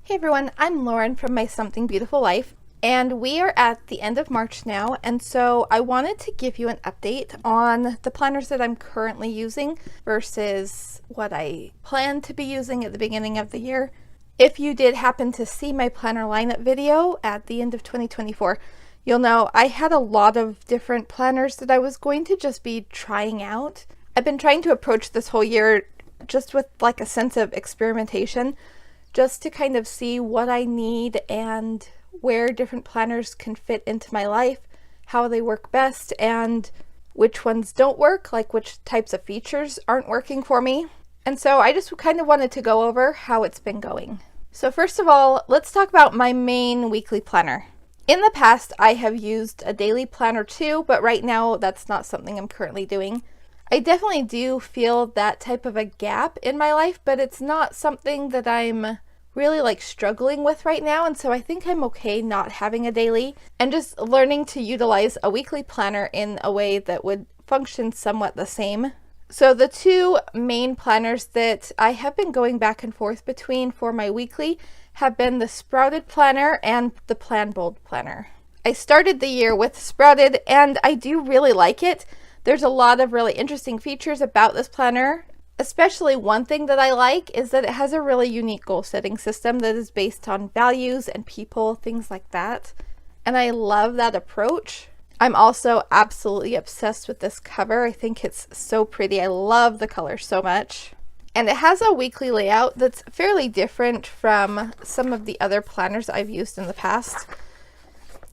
Hey everyone, I'm Lauren from My Something Beautiful Life, and we are at the end of March now, and so I wanted to give you an update on the planners that I'm currently using versus what I plan to be using at the beginning of the year. If you did happen to see my planner lineup video at the end of 2024, you'll know I had a lot of different planners that I was going to just be trying out. I've been trying to approach this whole year just with like a sense of experimentation, just to kind of see what I need and where different planners can fit into my life, how they work best, and which ones don't work, like which types of features aren't working for me. And so I just kind of wanted to go over how it's been going. So first of all, let's talk about my main weekly planner. In the past, I have used a daily planner too, but right now that's not something I'm currently doing. I definitely do feel that type of a gap in my life, but it's not something that I'm really like struggling with right now, and so I think I'm okay not having a daily and just learning to utilize a weekly planner in a way that would function somewhat the same. So the two main planners that I have been going back and forth between for my weekly have been the Sprouted Planner and the Plan Bold Planner. I started the year with Sprouted and I do really like it. There's a lot of really interesting features about this planner. Especially one thing that I like is that it has a really unique goal setting system that is based on values and people, things like that. And I love that approach. I'm also absolutely obsessed with this cover. I think it's so pretty. I love the color so much. And it has a weekly layout that's fairly different from some of the other planners I've used in the past.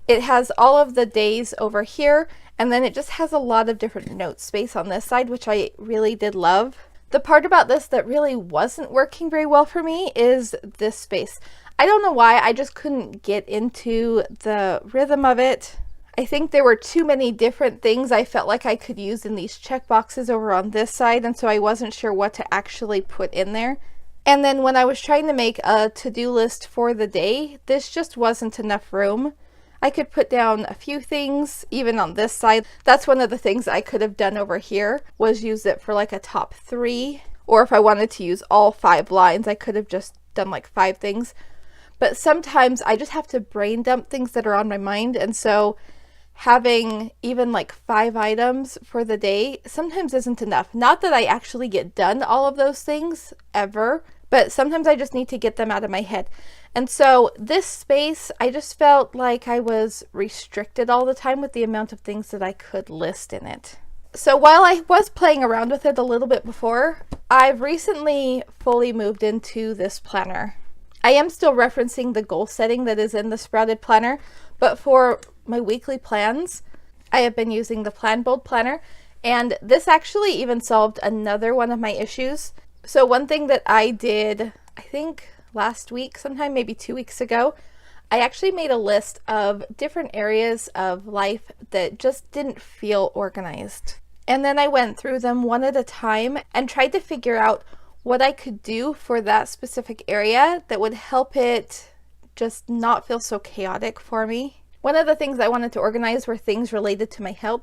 It has all of the days over here, and then it just has a lot of different note space on this side, which I really did love. The part about this that really wasn't working very well for me is this space. I don't know why, I just couldn't get into the rhythm of it. I think there were too many different things I felt like I could use in these checkboxes over on this side, and so I wasn't sure what to actually put in there. And then when I was trying to make a to-do list for the day, this just wasn't enough room. I could put down a few things, even on this side. That's one of the things I could have done over here, was use it for like a top 3. Or if I wanted to use all 5 lines, I could have just done like 5 things. But sometimes I just have to brain dump things that are on my mind. And so having even like 5 items for the day sometimes isn't enough. Not that I actually get done all of those things ever, but sometimes I just need to get them out of my head. And so this space, I just felt like I was restricted all the time with the amount of things that I could list in it. So while I was playing around with it a little bit before, I've recently fully moved into this planner. I am still referencing the goal setting that is in the Sprouted Planner, but for my weekly plans, I have been using the Plan Bold Planner, and this actually even solved another one of my issues. So one thing that I did, I think last week, sometime maybe 2 weeks ago, I actually made a list of different areas of life that just didn't feel organized. And then I went through them one at a time and tried to figure out what I could do for that specific area that would help it just not feel so chaotic for me. One of the things I wanted to organize were things related to my health,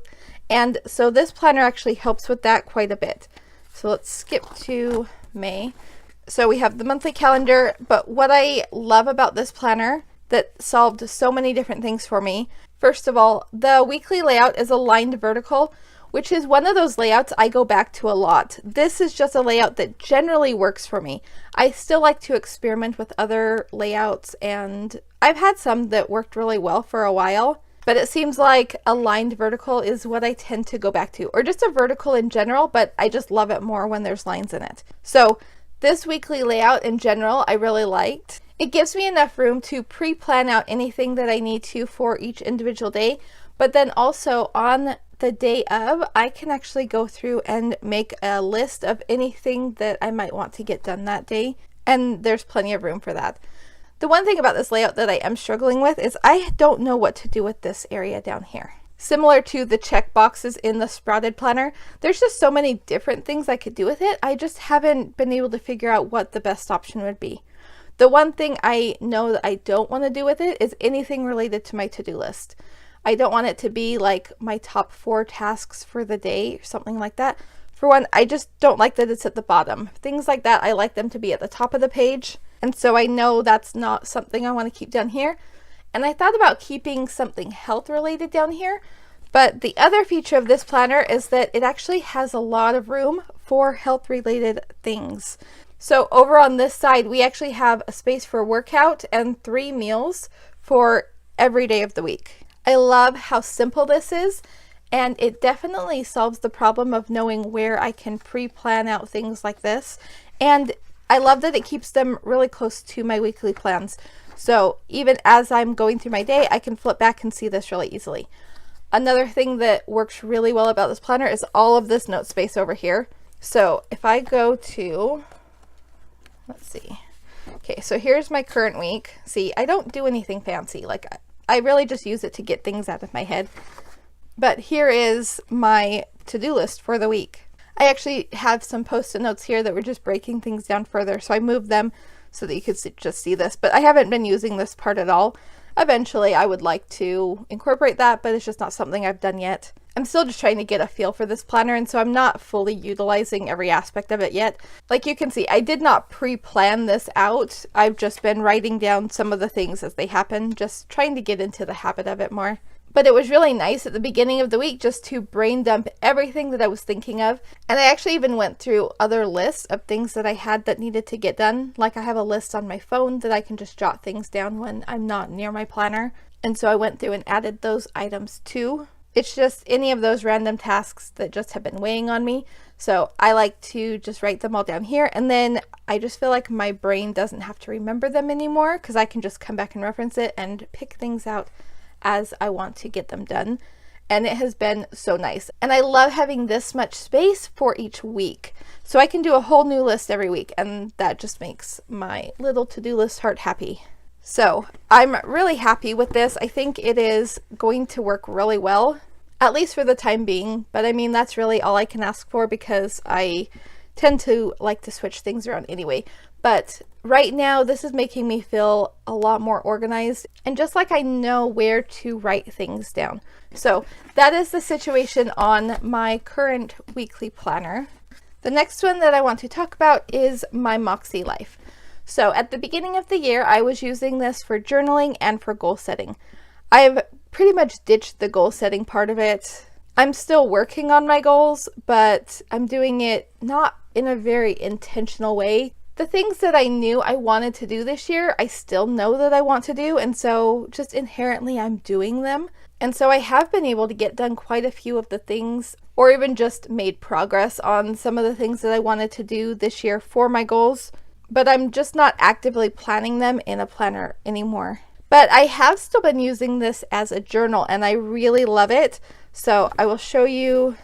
and so this planner actually helps with that quite a bit. So let's skip to May. So we have the monthly calendar, but what I love about this planner that solved so many different things for me, first of all, the weekly layout is aligned vertical, which is one of those layouts I go back to a lot. This is just a layout that generally works for me. I still like to experiment with other layouts, and I've had some that worked really well for a while, but it seems like aligned vertical is what I tend to go back to, or just a vertical in general, but I just love it more when there's lines in it. So this weekly layout in general, I really liked. It gives me enough room to pre-plan out anything that I need to for each individual day, but then also on the day of, I can actually go through and make a list of anything that I might want to get done that day, and there's plenty of room for that. The one thing about this layout that I am struggling with is I don't know what to do with this area down here. Similar to the check boxes in the Sprouted Planner, there's just so many different things I could do with it. I just haven't been able to figure out what the best option would be. The one thing I know that I don't want to do with it is anything related to my to-do list. I don't want it to be like my top 4 tasks for the day or something like that. For one, I just don't like that it's at the bottom. Things like that, I like them to be at the top of the page. And so I know that's not something I want to keep down here. And I thought about keeping something health related down here. But the other feature of this planner is that it actually has a lot of room for health related things. So over on this side, we actually have a space for workout and 3 meals for every day of the week. I love how simple this is, and it definitely solves the problem of knowing where I can pre-plan out things like this. And I love that it keeps them really close to my weekly plans. So even as I'm going through my day, I can flip back and see this really easily. Another thing that works really well about this planner is all of this note space over here. So if I go to, let's see. Okay, so here's my current week. See, I don't do anything fancy. Like, I really just use it to get things out of my head. But here is my to-do list for the week. I actually have some post-it notes here that were just breaking things down further, so I moved them so that you could just see this. But I haven't been using this part at all. Eventually, I would like to incorporate that, but it's just not something I've done yet. I'm still just trying to get a feel for this planner, and so I'm not fully utilizing every aspect of it yet. Like you can see, I did not pre-plan this out. I've just been writing down some of the things as they happen, just trying to get into the habit of it more. But it was really nice at the beginning of the week just to brain dump everything that I was thinking of. And I actually even went through other lists of things that I had that needed to get done. Like I have a list on my phone that I can just jot things down when I'm not near my planner. And so I went through and added those items too. It's just any of those random tasks that just have been weighing on me. So I like to just write them all down here. And then I just feel like my brain doesn't have to remember them anymore because I can just come back and reference it and pick things out as I want to get them done. And it has been so nice. And I love having this much space for each week. So I can do a whole new list every week, and that just makes my little to-do list heart happy. So I'm really happy with this. I think it is going to work really well, at least for the time being. But I mean, that's really all I can ask for because I tend to like to switch things around anyway. But right now, this is making me feel a lot more organized and just like I know where to write things down. So that is the situation on my current weekly planner. The next one that I want to talk about is my Moxie Life. So at the beginning of the year, I was using this for journaling and for goal setting. I've pretty much ditched the goal setting part of it. I'm still working on my goals, but I'm doing it not in a very intentional way. The things that I knew I wanted to do this year, I still know that I want to do, and so just inherently I'm doing them. And so I have been able to get done quite a few of the things, or even just made progress on some of the things that I wanted to do this year for my goals, but I'm just not actively planning them in a planner anymore. But I have still been using this as a journal, and I really love it. So I will show you.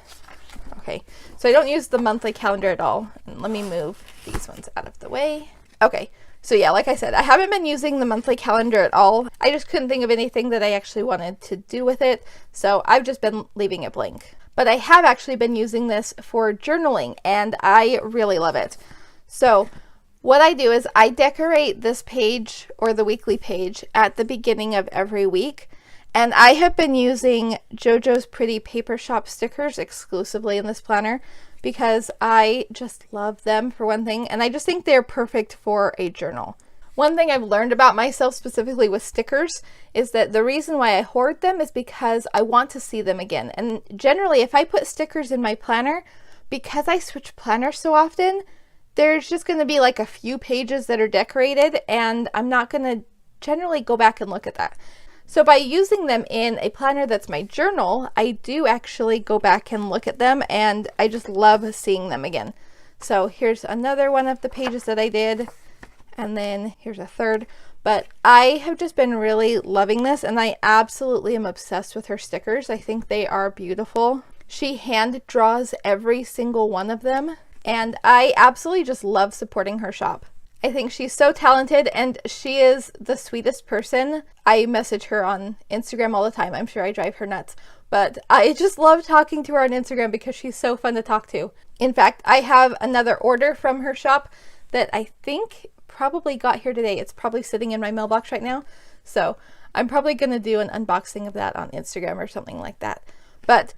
Okay, so I don't use the monthly calendar at all. And let me move these ones out of the way. Okay, so yeah, like I said, I haven't been using the monthly calendar at all. I just couldn't think of anything that I actually wanted to do with it, so I've just been leaving it blank. But I have actually been using this for journaling, and I really love it. So what I do is I decorate this page, or the weekly page, at the beginning of every week. And I have been using JoJo's Pretty Paper Shop stickers exclusively in this planner because I just love them for one thing, and I just think they're perfect for a journal. One thing I've learned about myself specifically with stickers is that the reason why I hoard them is because I want to see them again. And generally, if I put stickers in my planner, because I switch planners so often, there's just going to be like a few pages that are decorated, and I'm not going to generally go back and look at that. So by using them in a planner that's my journal, I do actually go back and look at them, and I just love seeing them again. So here's another one of the pages that I did, and then here's a third. But I have just been really loving this, and I absolutely am obsessed with her stickers. I think they are beautiful. She hand draws every single one of them, and I absolutely just love supporting her shop. I think she's so talented, and she is the sweetest person. I message her on Instagram all the time. I'm sure I drive her nuts, but I just love talking to her on Instagram because she's so fun to talk to. In fact, I have another order from her shop that I think probably got here today. It's probably sitting in my mailbox right now. So I'm probably going to do an unboxing of that on Instagram or something like that. But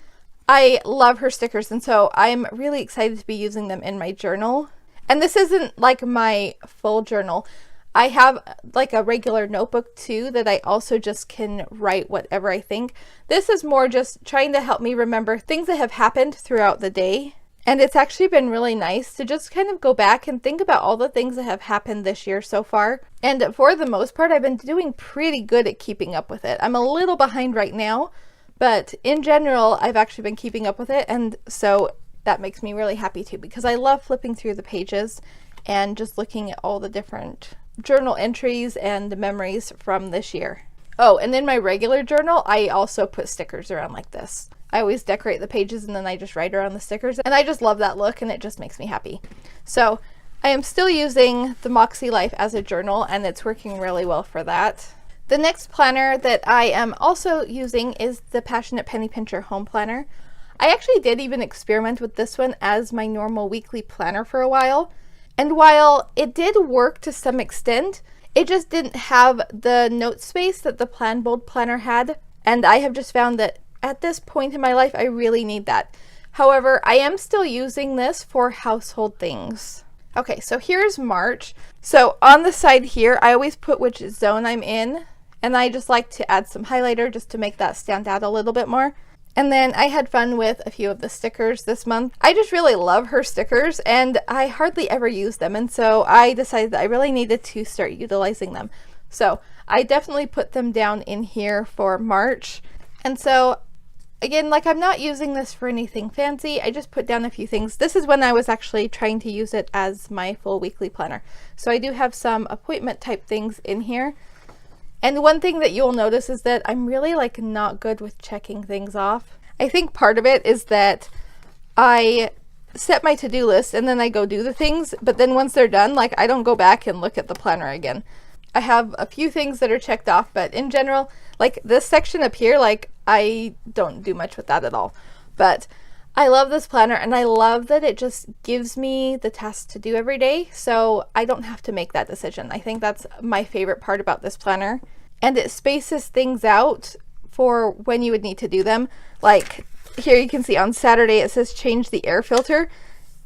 I love her stickers, and so I'm really excited to be using them in my journal. And this isn't like my full journal. I have like a regular notebook too that I also just can write whatever I think. This is more just trying to help me remember things that have happened throughout the day. And it's actually been really nice to just kind of go back and think about all the things that have happened this year so far. And for the most part, I've been doing pretty good at keeping up with it. I'm a little behind right now, but in general, I've actually been keeping up with it. And so that makes me really happy too, because I love flipping through the pages and just looking at all the different journal entries and memories from this year. Oh, and in my regular journal, I also put stickers around like this. I always decorate the pages and then I just write around the stickers, and I just love that look and it just makes me happy. So I am still using the Moxie Life as a journal and it's working really well for that. The next planner that I am also using is the Passionate Penny Pincher Home Planner. I actually did even experiment with this one as my normal weekly planner for a while. And while it did work to some extent, it just didn't have the note space that the Plan Bold planner had. And I have just found that at this point in my life, I really need that. However, I am still using this for household things. Okay, so here's March. So on the side here, I always put which zone I'm in. And I just like to add some highlighter just to make that stand out a little bit more. And then I had fun with a few of the stickers this month. I just really love her stickers and I hardly ever use them. And so I decided that I really needed to start utilizing them. So I definitely put them down in here for March. And so again, like I'm not using this for anything fancy. I just put down a few things. This is when I was actually trying to use it as my full weekly planner. So I do have some appointment type things in here. And one thing that you'll notice is that I'm really like not good with checking things off. I think part of it is that I set my to-do list and then I go do the things, but then once they're done, like I don't go back and look at the planner again. I have a few things that are checked off, but in general, like this section up here, like I don't do much with that at all. But I love this planner and I love that it just gives me the tasks to do every day, so I don't have to make that decision. I think that's my favorite part about this planner. And it spaces things out for when you would need to do them. Like here you can see on Saturday it says change the air filter.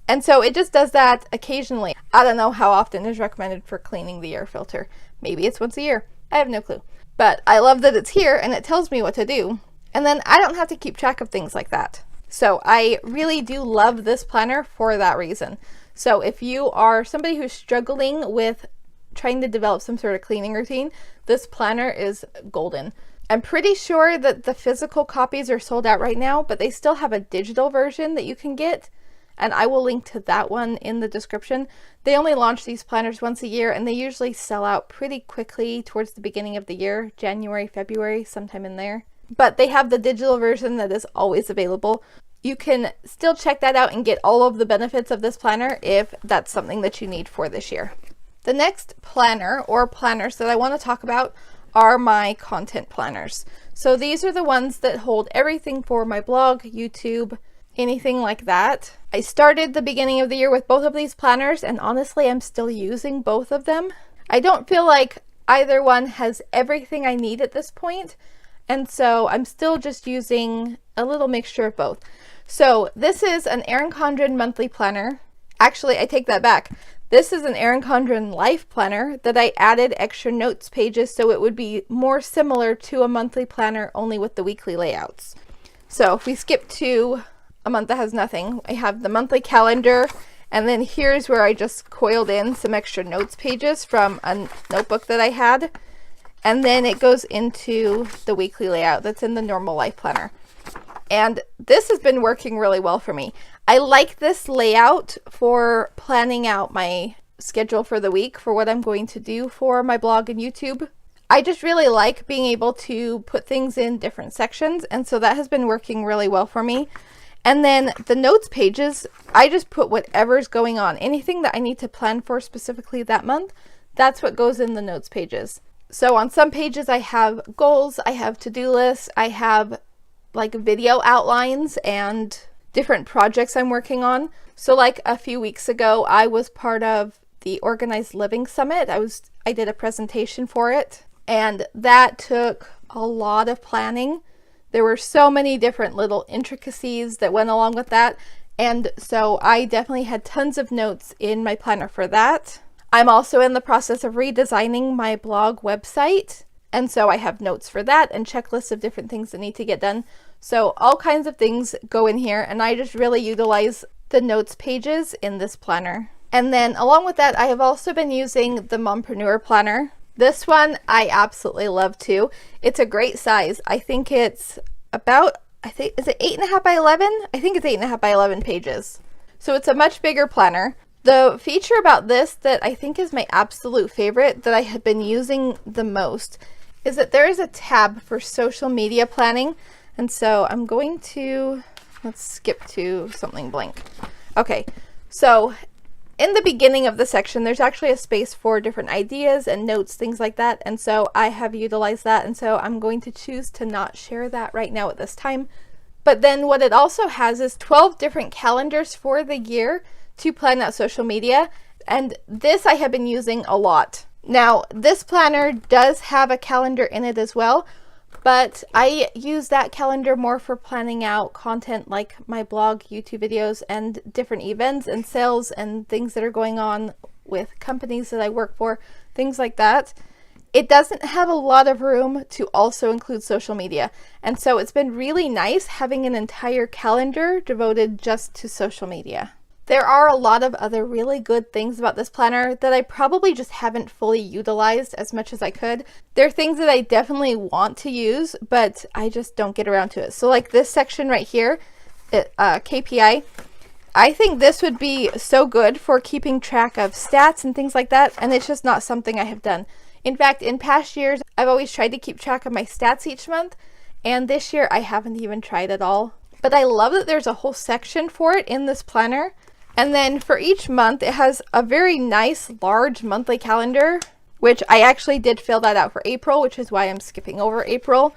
And so it just does that occasionally. I don't know how often is recommended for cleaning the air filter. Maybe it's once a year. I have no clue. But I love that it's here and it tells me what to do. And then I don't have to keep track of things like that. So I really do love this planner for that reason. So if you are somebody who's struggling with trying to develop some sort of cleaning routine, this planner is golden. I'm pretty sure that the physical copies are sold out right now, but they still have a digital version that you can get. And I will link to that one in the description. They only launch these planners once a year and they usually sell out pretty quickly towards the beginning of the year, January, February, sometime in there. But they have the digital version that is always available. You can still check that out and get all of the benefits of this planner if that's something that you need for this year. The next planner or planners that I want to talk about are my content planners. So these are the ones that hold everything for my blog, YouTube, anything like that. I started the beginning of the year with both of these planners and honestly I'm still using both of them. I don't feel like either one has everything I need at this point, and so I'm still just using a little mixture of both. So this is an Erin Condren monthly planner. Actually, I take that back. This is an Erin Condren life planner that I added extra notes pages so it would be more similar to a monthly planner, only with the weekly layouts. So if we skip to a month that has nothing, I have the monthly calendar, and then here's where I just coiled in some extra notes pages from a notebook that I had. And then it goes into the weekly layout that's in the normal life planner. And this has been working really well for me. I like this layout for planning out my schedule for the week for what I'm going to do for my blog and YouTube. I just really like being able to put things in different sections, and so that has been working really well for me. And then the notes pages, I just put whatever's going on. Anything that I need to plan for specifically that month, that's what goes in the notes pages. So on some pages I have goals, I have to-do lists, I have like video outlines and different projects I'm working on. So like a few weeks ago, I was part of the Organized Living Summit. I did a presentation for it, and that took a lot of planning. There were so many different little intricacies that went along with that. And so I definitely had tons of notes in my planner for that. I'm also in the process of redesigning my blog website. And so I have notes for that and checklists of different things that need to get done. So all kinds of things go in here, and I just really utilize the notes pages in this planner. And then along with that, I have also been using the Mompreneur planner. This one I absolutely love too. It's a great size. I think it's about, is it 8.5 by 11? I think it's 8.5 by 11 pages. So it's a much bigger planner. The feature about this that I think is my absolute favorite that I have been using the most is that there is a tab for social media planning. And so I'm going to, let's skip to something blank. Okay, so in the beginning of the section, there's actually a space for different ideas and notes, things like that. And so I have utilized that. And so I'm going to choose to not share that right now at this time. But then what it also has is 12 different calendars for the year to plan out social media. And this I have been using a lot. Now, this planner does have a calendar in it as well, but I use that calendar more for planning out content like my blog, YouTube videos, and different events and sales and things that are going on with companies that I work for, things like that. It doesn't have a lot of room to also include social media. And so it's been really nice having an entire calendar devoted just to social media. There are a lot of other really good things about this planner that I probably just haven't fully utilized as much as I could. There are things that I definitely want to use, but I just don't get around to it. So like this section right here, KPI, I think this would be so good for keeping track of stats and things like that, and it's just not something I have done. In fact, in past years, I've always tried to keep track of my stats each month, and this year I haven't even tried at all. But I love that there's a whole section for it in this planner. And then for each month, it has a very nice large monthly calendar, which I actually did fill that out for April, which is why I'm skipping over April.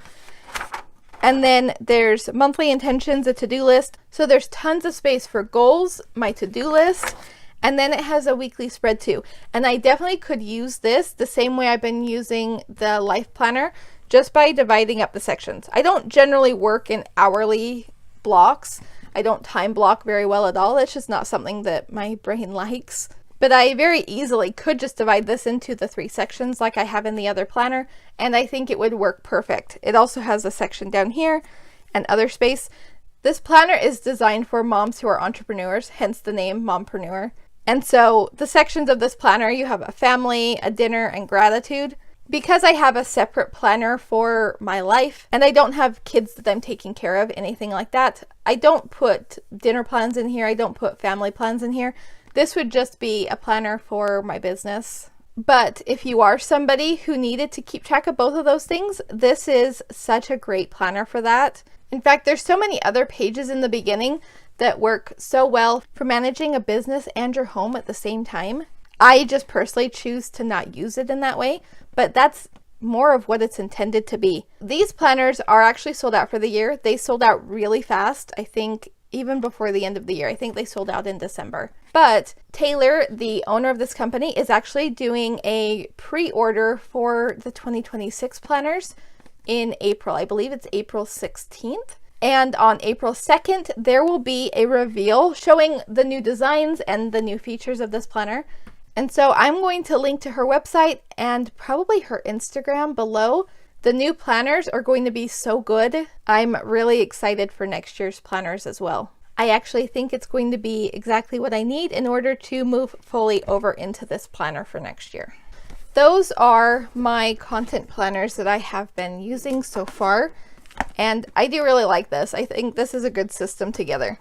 And then there's monthly intentions, a to-do list. So there's tons of space for goals, my to-do list, and then it has a weekly spread too. And I definitely could use this the same way I've been using the life planner, just by dividing up the sections. I don't generally work in hourly blocks. I don't time block very well at all. It's just not something that my brain likes. But I very easily could just divide this into the 3 sections like I have in the other planner, and I think it would work perfect. It also has a section down here and other space. This planner is designed for moms who are entrepreneurs, hence the name Mompreneur. And so the sections of this planner, you have a family, a dinner, and gratitude. Because I have a separate planner for my life and I don't have kids that I'm taking care of, anything like that, I don't put dinner plans in here. I don't put family plans in here. This would just be a planner for my business. But if you are somebody who needed to keep track of both of those things, this is such a great planner for that. In fact, there's so many other pages in the beginning that work so well for managing a business and your home at the same time. I just personally choose to not use it in that way, but that's more of what it's intended to be. These planners are actually sold out for the year. They sold out really fast, I think even before the end of the year. I think they sold out in December. But Taylor, the owner of this company, is actually doing a pre-order for the 2026 planners in April. I believe it's April 16th. And on April 2nd, there will be a reveal showing the new designs and the new features of this planner. And so I'm going to link to her website and probably her Instagram below. The new planners are going to be so good. I'm really excited for next year's planners as well. I actually think it's going to be exactly what I need in order to move fully over into this planner for next year. Those are my content planners that I have been using so far. And I do really like this. I think this is a good system together.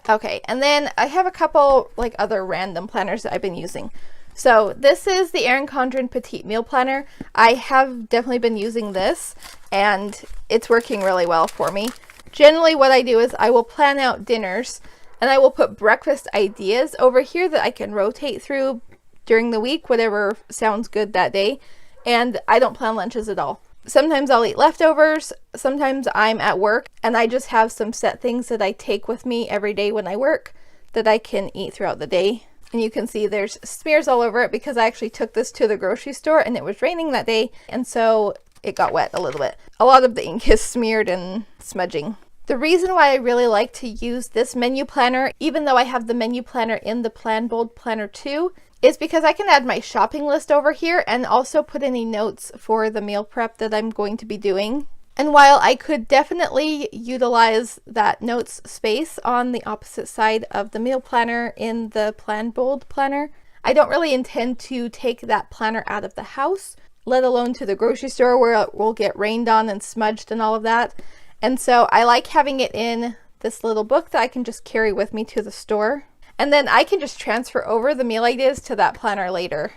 Okay, and then I have a couple like other random planners that I've been using. So this is the Erin Condren Petite Meal Planner. I have definitely been using this and it's working really well for me. Generally what I do is I will plan out dinners and I will put breakfast ideas over here that I can rotate through during the week, whatever sounds good that day. And I don't plan lunches at all. Sometimes I'll eat leftovers. Sometimes I'm at work and I just have some set things that I take with me every day when I work that I can eat throughout the day. And you can see there's smears all over it because I actually took this to the grocery store and it was raining that day. And so it got wet a little bit. A lot of the ink is smeared and smudging. The reason why I really like to use this menu planner, even though I have the menu planner in the Plan Bold Planner 2, is because I can add my shopping list over here and also put any notes for the meal prep that I'm going to be doing. And while I could definitely utilize that notes space on the opposite side of the meal planner in the Plan Bold planner, I don't really intend to take that planner out of the house, let alone to the grocery store where it will get rained on and smudged and all of that. And so I like having it in this little book that I can just carry with me to the store. And then I can just transfer over the meal ideas to that planner later.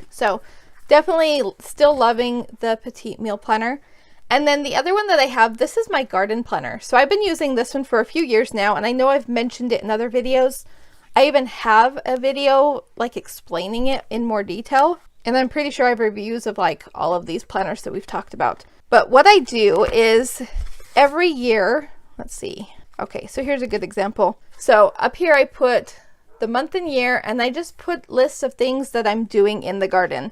So definitely still loving the Petite Meal Planner. And then the other one that I have, this is my garden planner. So I've been using this one for a few years now, and I know I've mentioned it in other videos. I even have a video like explaining it in more detail. And I'm pretty sure I have reviews of like all of these planners that we've talked about. But what I do is every year, let's see. Okay, so here's a good example. So up here I put the month and year, and I just put lists of things that I'm doing in the garden.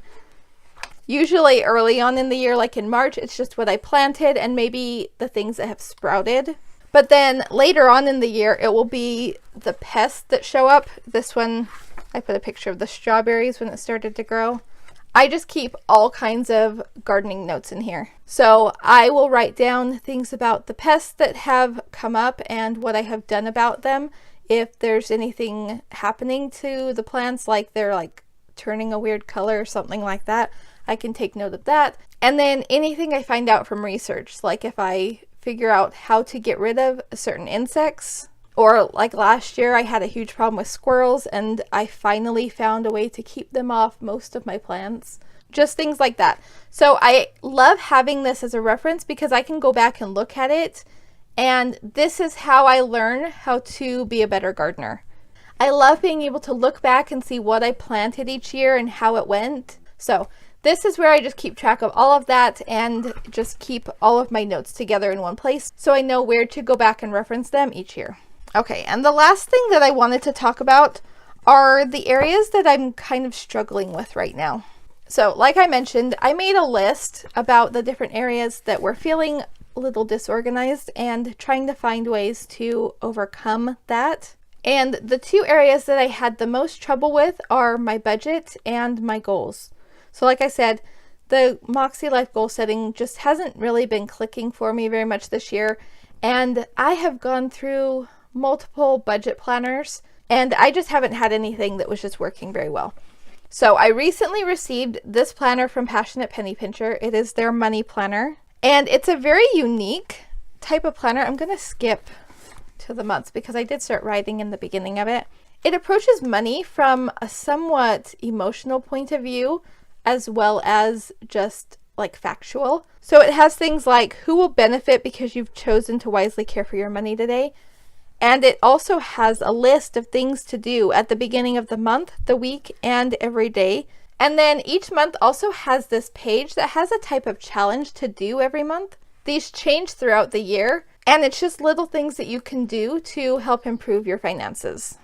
Usually early on in the year, like in March, it's just what I planted and maybe the things that have sprouted. But then later on in the year, it will be the pests that show up. This one, I put a picture of the strawberries when it started to grow. I just keep all kinds of gardening notes in here. So I will write down things about the pests that have come up and what I have done about them. If there's anything happening to the plants, like they're like turning a weird color or something like that, I can take note of that. And then anything I find out from research, like if I figure out how to get rid of certain insects, or like last year I had a huge problem with squirrels and I finally found a way to keep them off most of my plants. Just things like that. So I love having this as a reference because I can go back and look at it, and this is how I learn how to be a better gardener. I love being able to look back and see what I planted each year and how it went. So this is where I just keep track of all of that and just keep all of my notes together in one place so I know where to go back and reference them each year. Okay, and the last thing that I wanted to talk about are the areas that I'm kind of struggling with right now. So like I mentioned, I made a list about the different areas that were feeling a little disorganized and trying to find ways to overcome that. And the two areas that I had the most trouble with are my budget and my goals. So like I said, the Moxie Life goal setting just hasn't really been clicking for me very much this year. And I have gone through multiple budget planners and I just haven't had anything that was just working very well. So I recently received this planner from Passionate Penny Pincher. It is their money planner, and it's a very unique type of planner. I'm going to skip to the months because I did start writing in the beginning of it. It approaches money from a somewhat emotional point of view, as well as just like factual. So it has things like who will benefit because you've chosen to wisely care for your money today. And it also has a list of things to do at the beginning of the month, the week, and every day. And then each month also has this page that has a type of challenge to do every month. These change throughout the year, and it's just little things that you can do to help improve your finances.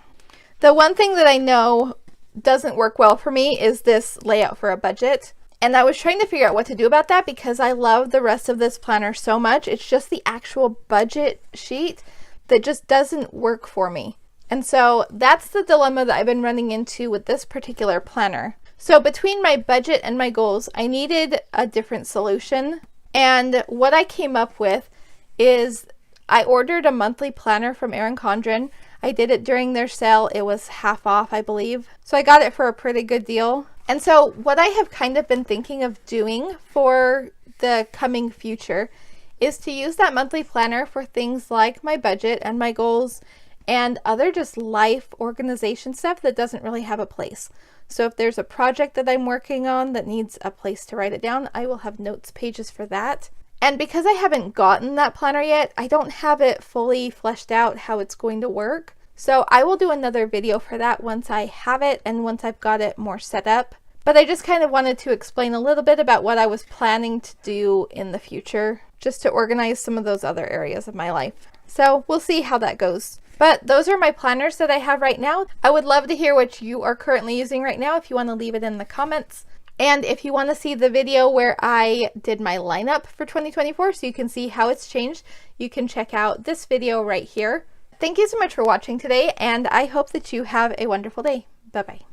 The one thing that I know doesn't work well for me is this layout for a budget. And I was trying to figure out what to do about that because I love the rest of this planner so much. It's just the actual budget sheet that just doesn't work for me. And so that's the dilemma that I've been running into with this particular planner. So between my budget and my goals, I needed a different solution. And what I came up with is I ordered a monthly planner from Erin Condren. I did it during their sale. It was half off, I believe. So I got it for a pretty good deal. And so what I have kind of been thinking of doing for the coming future is to use that monthly planner for things like my budget and my goals and other just life organization stuff that doesn't really have a place. So if there's a project that I'm working on that needs a place to write it down, I will have notes pages for that. And because I haven't gotten that planner yet, I don't have it fully fleshed out how it's going to work. So I will do another video for that once I have it and once I've got it more set up. But I just kind of wanted to explain a little bit about what I was planning to do in the future, just to organize some of those other areas of my life. So we'll see how that goes. But those are my planners that I have right now. I would love to hear what you are currently using right now if you want to leave it in the comments. And if you want to see the video where I did my lineup for 2024 so you can see how it's changed, you can check out this video right here. Thank you so much for watching today, and I hope that you have a wonderful day. Bye-bye.